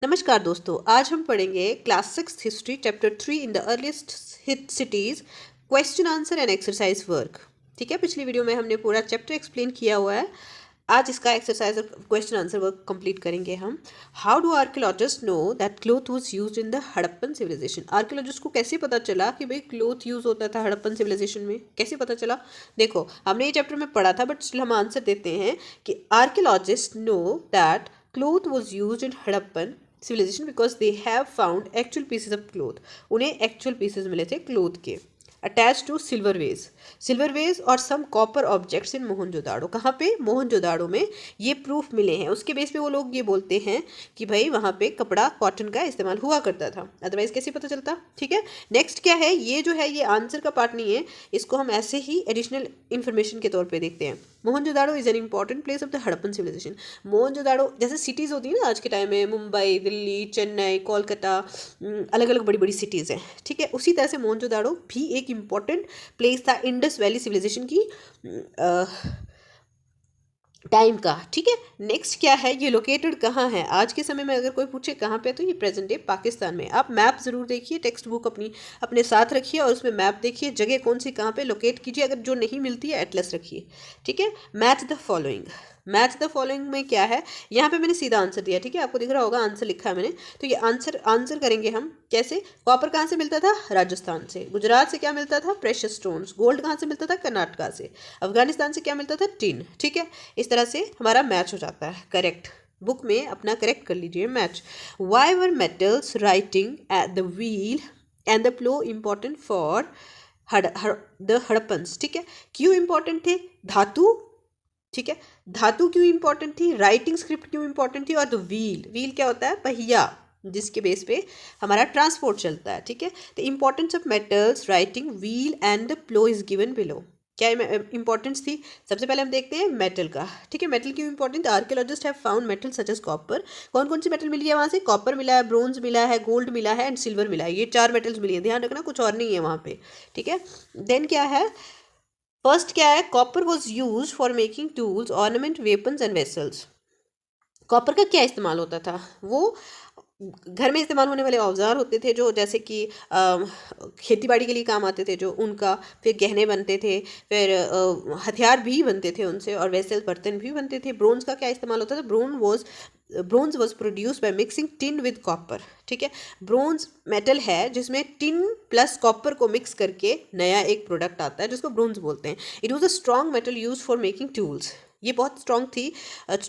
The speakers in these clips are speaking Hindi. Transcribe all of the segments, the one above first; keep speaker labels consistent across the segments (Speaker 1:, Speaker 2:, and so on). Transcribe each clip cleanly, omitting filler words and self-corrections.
Speaker 1: नमस्कार दोस्तों, आज हम पढ़ेंगे class 6 history chapter 3 in the earliest cities, question answer and exercise work. ठीक है, पिछली वीडियो में हमने पूरा चैप्टर एक्सप्लेन किया हुआ है। आज इसका एक्सरसाइज और क्वेश्चन आंसर वर्क कंप्लीट करेंगे हम। How do archaeologist know that cloth was used in the Harappan civilization? Archaeologist को कैसे पता चला कि भाई क्लोथ यूज होता था हड़प्पन सिविलाइजेशन में? कैसे पता चला? देखो, हमने ये चैप्टर में पढ़ा था, बट स्टिल हम आंसर देते हैं कि archaeologist know that cloth was use in Harappan civilization because they have found actual pieces of cloth. उन्हें एक्चुअल पीसेज मिले थे क्लोथ के अटैच टू सिल्वर वेज और some copper objects in Mohenjodaro. कहाँ पे? मोहनजोदाड़ो में ये प्रूफ मिले हैं। उसके बेस पे वो लोग ये बोलते हैं कि भाई वहाँ पे कपड़ा कॉटन का इस्तेमाल हुआ करता था, अदरवाइज कैसे पता चलता? ठीक है, नेक्स्ट क्या है? ये जो है ये आंसर का पार्ट नहीं है, इसको हम ऐसे ही एडिशनल इन्फॉर्मेशन के तौर पे देखते हैं। Mohenjodaro is an important place of the Harappan civilization. Mohenjodaro जैसे सिटीज़ होती है ना आज के टाइम में, मुंबई, दिल्ली, चेन्नई, कोलकाता, अलग अलग बड़ी बड़ी सिटीज़ हैं। ठीक है, उसी तरह से मोहनजोदाड़ो भी एक इम्पॉर्टेंट प्लेस था इंडस वैली सिविलाइजेशन की टाइम का। ठीक है, नेक्स्ट क्या है? ये लोकेटेड कहाँ है? आज के समय में अगर कोई पूछे कहाँ पे, तो ये प्रेजेंट डे पाकिस्तान में। आप मैप ज़रूर देखिए, टेक्स्ट बुक अपने साथ रखिए और उसमें मैप देखिए, जगह कौन सी कहाँ पे लोकेट कीजिए। अगर जो नहीं मिलती है एटलस रखिए। ठीक है, मैच द फॉलोइंग में क्या है? यहाँ पे मैंने सीधा आंसर दिया। ठीक है, आपको दिख रहा होगा आंसर लिखा है मैंने। तो ये आंसर करेंगे हम कैसे? कॉपर कहाँ से मिलता था? राजस्थान से। गुजरात से क्या मिलता था? Precious stones. गोल्ड कहाँ से मिलता था? कर्नाटका से। अफगानिस्तान से क्या मिलता था? टिन। ठीक है, इस तरह से हमारा मैच हो जाता है। करेक्ट, बुक में अपना करेक्ट कर लीजिए match. Why were metals writing at the wheel and the plough important for the Harappans? ठीक है, क्यों इंपॉर्टेंट थे? धातु। ठीक है, धातु क्यों इंपॉर्टेंट थी? राइटिंग स्क्रिप्ट क्यों इंपॉर्टेंट थी? और द व्हील क्या होता है? पहिया, जिसके बेस पे हमारा ट्रांसपोर्ट चलता है। ठीक है, the importance of metals writing wheel and the plough is given below. क्या इंपॉर्टेंस थी? सबसे पहले हम देखते हैं मेटल का। ठीक है, मेटल क्यों important? Archaeologist have found metal such as copper. कौन कौन सी मेटल मिली है वहाँ से? कॉपर मिला है, ब्रोंज मिला है, गोल्ड मिला है एंड सिल्वर मिला है। ये 4 मेटल्स मिली है, ध्यान रखना, कुछ और नहीं है वहाँ पे। ठीक है, देन क्या है? फर्स्ट क्या है? Copper was use for making tools, ornament, weapons and vessels. Copper का क्या इस्तेमाल होता था? वो घर में इस्तेमाल होने वाले औजार होते थे, जो जैसे कि खेती बाड़ी के लिए काम आते थे, जो उनका फिर गहने बनते थे, फिर हथियार भी बनते थे उनसे, और वैसे बर्तन भी बनते थे। ब्रोंज का क्या इस्तेमाल होता था? Bronze was produce by mixing tin with copper. ठीक है, ब्रोंज मेटल है जिसमें टिन प्लस कॉपर को मिक्स करके नया एक प्रोडक्ट आता है जिसको ब्रोंज बोलते हैं। It was a strong metal use for making tools. ये बहुत स्ट्रॉन्ग थी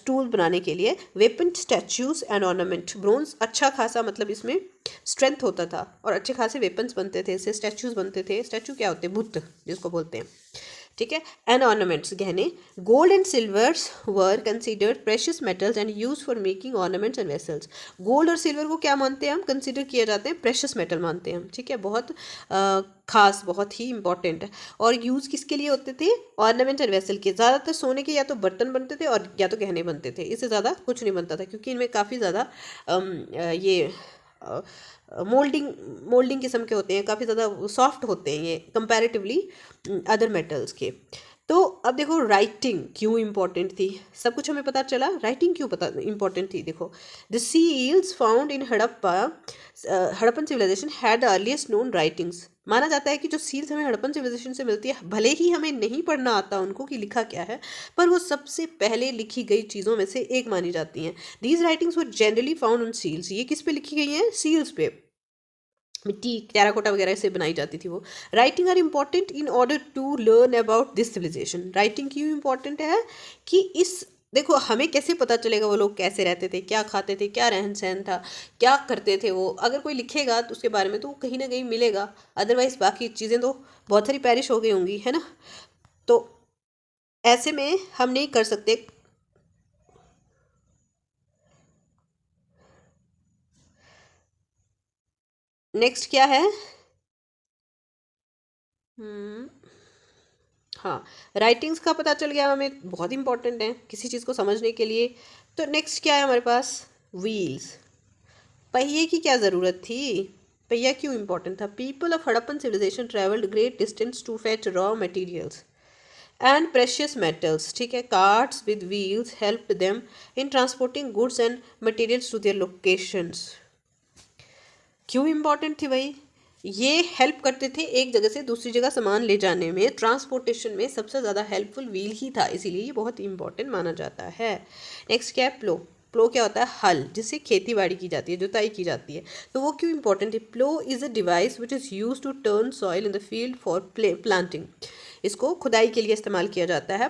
Speaker 1: टूल बनाने के लिए। Weapon, statues and ornament. Bronze अच्छा खासा, मतलब इसमें स्ट्रेंथ होता था और अच्छे खासे वेपन्स बनते थे, इससे स्टैचूज बनते थे। स्टैचू क्या होते हैं? बुत जिसको बोलते हैं। ठीक है, एंड ऑर्नामेंट्स, गहने। Gold and silvers were considered precious metals and use for making ornaments and vessels. Gold और सिल्वर को क्या मानते हैं हम? कंसिडर किए जाते हैं, प्रेशियस मेटल मानते हैं हम। ठीक है, बहुत खास, बहुत ही इंपॉर्टेंट है। और यूज़ किसके लिए होते थे? ऑर्नामेंट एंड वेसल के। ज़्यादातर सोने के या तो बर्तन बनते थे और या तो गहने बनते थे, इससे ज़्यादा कुछ नहीं बनता था, क्योंकि इनमें काफ़ी ज़्यादा ये मोल्डिंग मोल्डिंग किस्म के होते हैं, काफ़ी ज़्यादा सॉफ्ट होते हैं ये कंपैरेटिवली अदर मेटल्स के। तो अब देखो, राइटिंग क्यों इंपॉर्टेंट थी? सब कुछ हमें पता चला, राइटिंग क्यों पता इंपॉर्टेंट थी? देखो, the seals found in Harappan civilization had the earliest known writings. माना जाता है कि जो सील्स हमें हड़प्पन सिविलाइजेशन से मिलती है, भले ही हमें नहीं पढ़ना आता उनको कि लिखा क्या है, पर वो सबसे पहले लिखी गई चीज़ों में से एक मानी जाती हैं। These writings were generally found on seals. ये किस पे लिखी गई हैं? सील्स पे। मिट्टी, टेराकोटा वगैरह से बनाई जाती थी वो। Writing are important in order to learn about this civilization. Writing क्यों इम्पॉर्टेंट है? कि इस, देखो, हमें कैसे पता चलेगा वो लोग कैसे रहते थे, क्या खाते थे, क्या रहन सहन था, क्या करते थे वो? अगर कोई लिखेगा तो उसके बारे में तो कहीं ना कहीं मिलेगा, अदरवाइज बाकी चीज़ें तो बहुत सारी पैरिश हो गई होंगी, है ना? तो ऐसे में हम नहीं कर सकते। नेक्स्ट क्या है? हम्म, हाँ, राइटिंग्स का पता चल गया हमें, बहुत इंपॉर्टेंट है किसी चीज़ को समझने के लिए। तो नेक्स्ट क्या है हमारे पास? व्हील्स। पहिए की क्या ज़रूरत थी? पहिया क्यों इंपॉर्टेंट था? People of Harappan civilization travelled great distance to fetch raw materials and precious metals, ठीक है, carts with wheels help them in transporting goods and materials to their locations. क्यों इम्पॉर्टेंट थी भाई? ये हेल्प करते थे एक जगह से दूसरी जगह सामान ले जाने में, ट्रांसपोर्टेशन में सबसे ज़्यादा हेल्पफुल व्हील ही था, इसीलिए ये बहुत इंपॉर्टेंट माना जाता है। नेक्स्ट क्या है? प्लो। प्लो क्या होता है? हल, जिससे खेती बाड़ी की जाती है, जुताई की जाती है। तो वो क्यों इंपॉर्टेंट है? Plough is a device which is use to turn soil in the field for planting. इसको खुदाई के लिए इस्तेमाल किया जाता है,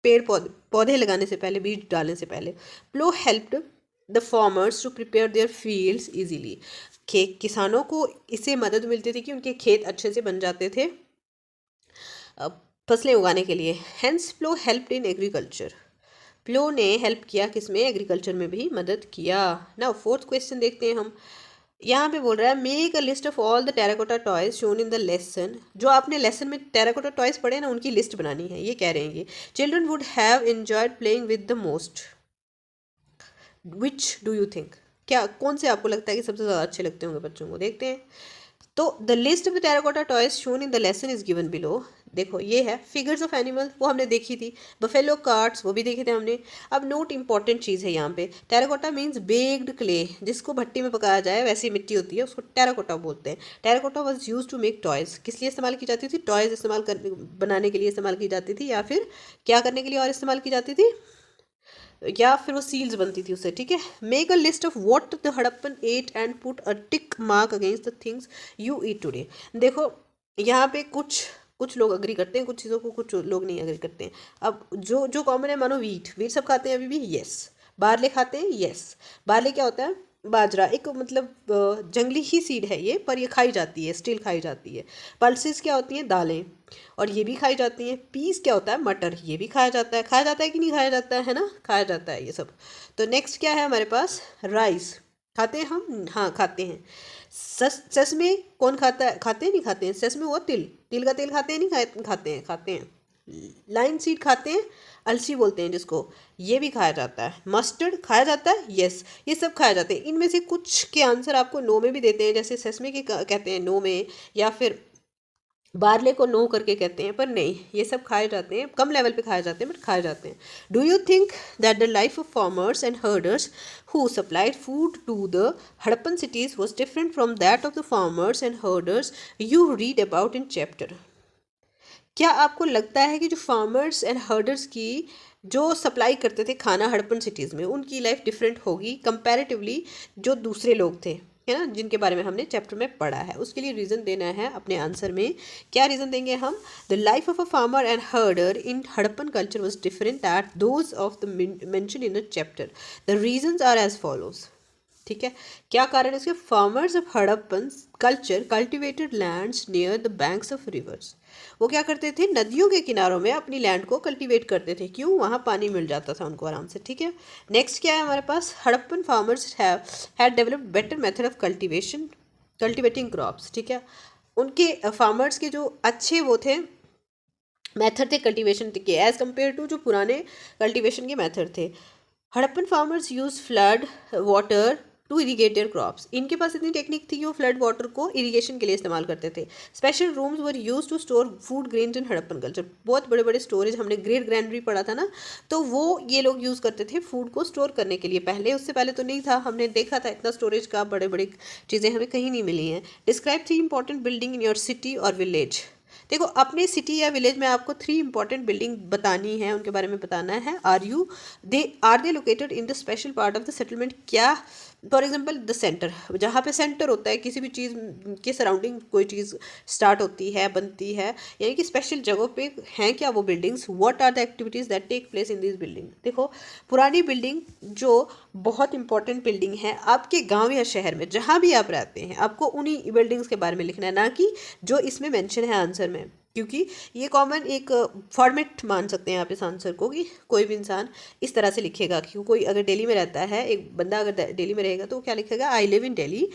Speaker 1: पेड़ पौधे पौधे लगाने से पहले, बीज डालने से पहले। Plough helped the farmers to prepare their fields easily. किसानों को इससे मदद मिलती थी कि उनके खेत अच्छे से बन जाते थे फसलें उगाने के लिए। Hence plough helped in agriculture. Plough ने हेल्प किया किसमें? एग्रीकल्चर में भी मदद किया। ना फोर्थ क्वेश्चन देखते हैं हम। यहाँ पे बोल रहा है make a list of all the terracotta toys shown in the lesson. जो आपने लेसन में टेराकोटा टॉयज पढ़े ना, उनकी लिस्ट बनानी है, ये कह रहे हैं ये। Children would have enjoyed playing with the most. Which do you think? क्या कौन से आपको लगता है कि सबसे ज़्यादा अच्छे लगते होंगे बच्चों को? देखते हैं। तो the list of the terracotta toys shown in the lesson is given below. देखो ये है फिगर्स ऑफ एनिमल, वो हमने देखी थी। बफेलो कार्ड्स, वो भी देखे थे हमने। अब नोट इंपॉर्टेंट चीज़ है यहाँ पे, टेराकोटा मीन्स बेक्ड क्ले, जिसको भट्टी में पकाया जाए वैसी मिट्टी होती है, उसको टेराकोटा बोलते हैं। Terracotta was use to make toys. किस लिए इस्तेमाल की जाती थी? टॉयज इस्तेमाल करने बनाने के लिए इस्तेमाल की जाती थी, या फिर क्या करने के लिए और इस्तेमाल की जाती थी, या फिर वो सील्स बनती थी उससे, ठीक है। Make a list of what the Harappan ate and put a tick mark against the things you eat today. देखो यहाँ पे कुछ कुछ लोग अग्री करते हैं कुछ चीज़ों को, कुछ लोग नहीं अग्री करते हैं। अब जो जो कॉमन है, मानो वीट, वीट सब खाते हैं अभी भी, यस। बार्ले खाते हैं, यस। बार्ले क्या होता है? बाजरा, एक मतलब जंगली ही सीड है ये, पर ये खाई जाती है, स्टिल खाई जाती है। पल्सेस क्या होती हैं? दालें, और ये भी खाई जाती हैं। पीस क्या होता है? मटर, ये भी खाया जाता है। खाया जाता है कि नहीं खाया जाता है ना? खाया जाता है ये सब। तो नेक्स्ट क्या है हमारे पास? राइस। खाते हैं हम? हाँ खाते हैं। ससमे कौन खाता है? खाते हैं नहीं खाते हैं? ससमे वो तिल, तिल का तेल खाते हैं नहीं खाते हैं? खाते हैं। लाइन सीड खाते हैं, अलसी बोलते हैं जिसको, ये भी खाया जाता है। मस्टर्ड खाया जाता है, यस। ये सब खाया जाते हैं। इनमें से कुछ के आंसर आपको नो में भी देते हैं, जैसे सेसमे के कहते हैं नो में, या फिर बार्ले को नो करके कहते हैं, पर नहीं, ये सब खाए जाते हैं, कम लेवल पे खाए जाते हैं, बट खाए जाते हैं। Do you think that the life of farmers and herders who supplied food to the Harappan cities was different from that of the farmers and herders you read about in chapter? क्या आपको लगता है कि जो फार्मर्स एंड हर्डर्स की जो सप्लाई करते थे खाना हड़प्पन सिटीज़ में, उनकी लाइफ डिफरेंट होगी कंपैरेटिवली जो दूसरे लोग थे, है ना, जिनके बारे में हमने चैप्टर में पढ़ा है? उसके लिए रीज़न देना है अपने आंसर में। क्या रीज़न देंगे हम? The life of a farmer and herder in Harappan culture was different that those of the mention in a chapter. The reasons are as follows, ठीक है। क्या कारण है इसके? Farmers of Harappan culture cultivated lands near the banks of rivers. वो क्या करते थे? नदियों के किनारों में अपनी लैंड को कल्टीवेट करते थे। क्यों? वहाँ पानी मिल जाता था उनको आराम से, ठीक है। नेक्स्ट क्या है हमारे पास? Harappan farmers had developed better method of cultivation, cultivating crops, ठीक है। उनके फार्मर्स के जो अच्छे वो थे मेथड थे कल्टीवेशन के, एज कम्पेयर टू जो पुराने कल्टीवेशन के मेथड थे। Harappan farmers use flood water to irrigate their crops. इनके पास इतनी टेक्निक थी कि वो फ्लड वाटर को इरीगेशन के लिए इस्तेमाल करते थे। Special rooms were use to store food grains in Harappan culture. बहुत बड़े बड़े स्टोरेज, हमने ग्रेट ग्रैंडरी पढ़ा था ना, तो वो ये लोग यूज़ करते थे फूड को स्टोर करने के लिए। पहले, उससे पहले तो नहीं था, हमने देखा था इतना स्टोरेज का, बड़े बड़े चीज़ें हमें कहीं नहीं मिली हैं। Describe 3 important building in your city और विलेज। देखो अपने सिटी या विलेज में आपको 3 इंपॉर्टेंट बिल्डिंग बतानी है, उनके बारे में बताना है। Are they located in the special part of the settlement? क्या, फॉर एग्जाम्पल द सेंटर, जहाँ पे सेंटर होता है किसी भी चीज़ के सराउंडिंग कोई चीज़ स्टार्ट होती है, बनती है, यानी कि स्पेशल जगहों पे हैं क्या वो buildings? What are the activities that take place in this building? देखो पुरानी बिल्डिंग जो बहुत इंपॉर्टेंट बिल्डिंग है आपके गांव या शहर में जहाँ भी आप रहते हैं, आपको उन्हीं बिल्डिंग्स के बारे में लिखना है, ना कि जो इसमें मेंशन है आंसर में, क्योंकि ये कॉमन एक फॉर्मेट मान सकते हैं आप इस आंसर को, कि कोई भी इंसान इस तरह से लिखेगा। कि कोई अगर दिल्ली में रहता है, एक बंदा अगर दिल्ली में रहेगा तो वो क्या लिखेगा? I live in Delhi.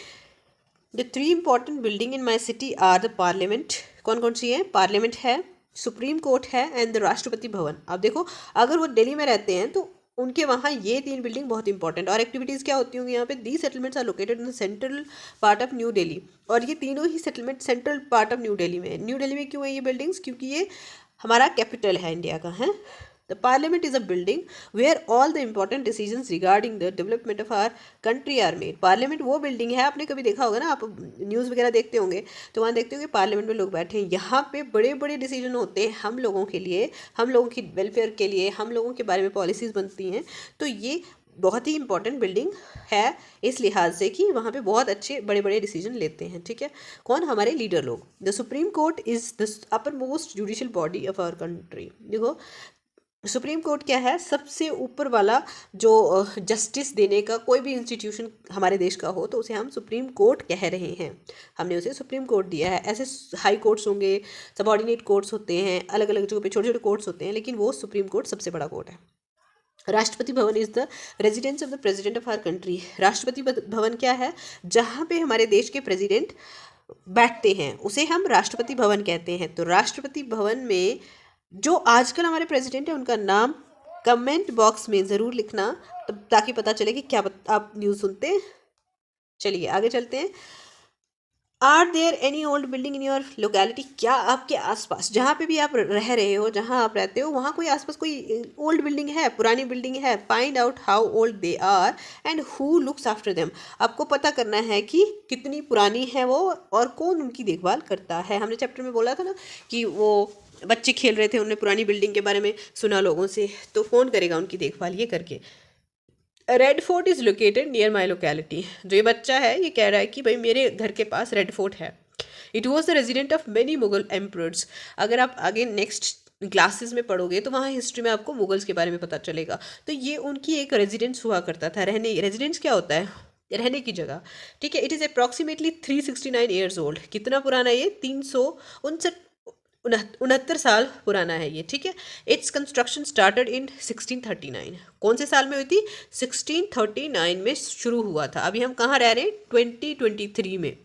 Speaker 1: The 3 important building in my city are the parliament. कौन कौन सी है? पार्लियामेंट है, सुप्रीम कोर्ट है, एंड द राष्ट्रपति भवन। अब देखो अगर वो दिल्ली में रहते हैं तो उनके वहाँ ये 3 बिल्डिंग बहुत इंपॉर्टेंट। और एक्टिविटीज़ क्या होती होंगी यहाँ पे? The settlements are located in the central part of New Delhi. और ये तीनों ही settlement central part of New Delhi में है। न्यू दिल्ली में क्यों है ये बिल्डिंग्स? क्योंकि ये हमारा कैपिटल है इंडिया का, है। The parliament is a building where all the important decisions regarding the development of our country are made. Parliament वो बिल्डिंग है, आपने कभी देखा होगा ना, आप न्यूज़ वगैरह देखते होंगे तो वहाँ देखते होंगे पार्लियामेंट में लोग बैठे हैं, यहाँ पे बड़े बड़े डिसीजन होते हैं हम लोगों के लिए, हम लोगों की वेलफेयर के लिए, हम लोगों के बारे में पॉलिसीज़ बनती हैं। तो ये बहुत ही इंपॉर्टेंट बिल्डिंग है इस लिहाज से कि वहाँ पे बहुत अच्छे बड़े बड़े डिसीजन लेते हैं, ठीक है। कौन? हमारे लीडर लोग। The supreme court is the upper most judicial body of our country. देखो सुप्रीम कोर्ट क्या है? सबसे ऊपर वाला जो जस्टिस देने का कोई भी इंस्टीट्यूशन हमारे देश का हो तो उसे हम सुप्रीम कोर्ट कह रहे हैं, हमने उसे सुप्रीम कोर्ट दिया है। ऐसे हाई कोर्ट्स होंगे, सबॉर्डिनेट कोर्ट्स होते हैं, अलग अलग जगह पे छोटे छोटे कोर्ट्स होते हैं, लेकिन वो सुप्रीम कोर्ट सबसे बड़ा कोर्ट है। Rashtrapati Bhavan is the residence of the president of our country. Rashtrapati Bhavan क्या है? जहाँ पे हमारे देश के प्रेसिडेंट बैठते हैं उसे हम राष्ट्रपति भवन कहते हैं। तो राष्ट्रपति भवन में जो आजकल हमारे प्रेसिडेंट हैं उनका नाम कमेंट बॉक्स में ज़रूर लिखना, ताकि पता चले कि क्या आप न्यूज़ सुनते हैं। चलिए आगे चलते हैं। Are there any old building in your locality? क्या आपके आसपास जहाँ पे भी आप रह रहे हो, जहाँ आप रहते हो, वहाँ कोई आसपास कोई ओल्ड बिल्डिंग है, पुरानी बिल्डिंग है? Find out how old they are and who looks after them. आपको पता करना है कि कितनी पुरानी है वो और कौन उनकी देखभाल करता है। हमने चैप्टर में बोला था ना कि वो बच्चे खेल रहे थे, उन्होंने पुरानी बिल्डिंग के बारे में सुना लोगों से, तो कौन करेगा उनकी देखभाल? ये करके। Red fort is located near my locality. जो ये बच्चा है ये कह रहा है कि भाई मेरे घर के पास रेड फोर्ट है। It was the resident of many Mughal emperors. अगर आप आगे नेक्स्ट क्लासेस में पढ़ोगे तो वहाँ हिस्ट्री में आपको मुगल्स के बारे में पता चलेगा। तो ये उनकी एक रेजिडेंस हुआ करता था, रहने। रेजिडेंस क्या होता है? रहने की जगह, ठीक है। It is approximately 369 years old. कितना पुराना है ये? 369 साल पुराना है ये, ठीक है। Its construction started in 1639। कौन से साल में हुई थी? 1639 में शुरू हुआ था। अभी हम कहाँ रह रहे हैं? 2023 में।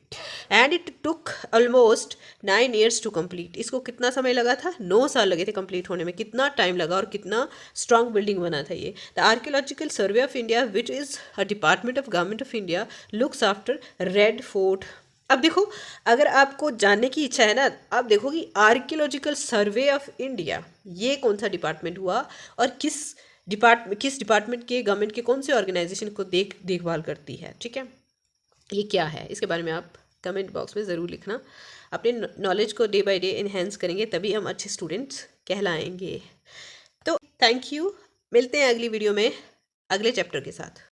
Speaker 1: And it took almost 9 years to complete. इसको कितना समय लगा था? 9 साल लगे थे कंप्लीट होने में। कितना टाइम लगा और कितना स्ट्रॉन्ग बिल्डिंग बना था ये। The archaeological survey of India which is a department of government of India looks after red fort. अब देखो, अगर आपको जानने की इच्छा है ना, आप देखो कि आर्कियोलॉजिकल सर्वे ऑफ इंडिया ये कौन सा डिपार्टमेंट हुआ और किस डिपार्टमेंट के, गवर्नमेंट के कौन से ऑर्गेनाइजेशन को देखभाल करती है, ठीक है। ये क्या है इसके बारे में आप कमेंट बॉक्स में ज़रूर लिखना। अपने नॉलेज को डे बाय डे इन्हेंस करेंगे तभी हम अच्छे स्टूडेंट्स कहलाएंगे। तो थैंक यू, मिलते हैं अगली वीडियो में अगले चैप्टर के साथ।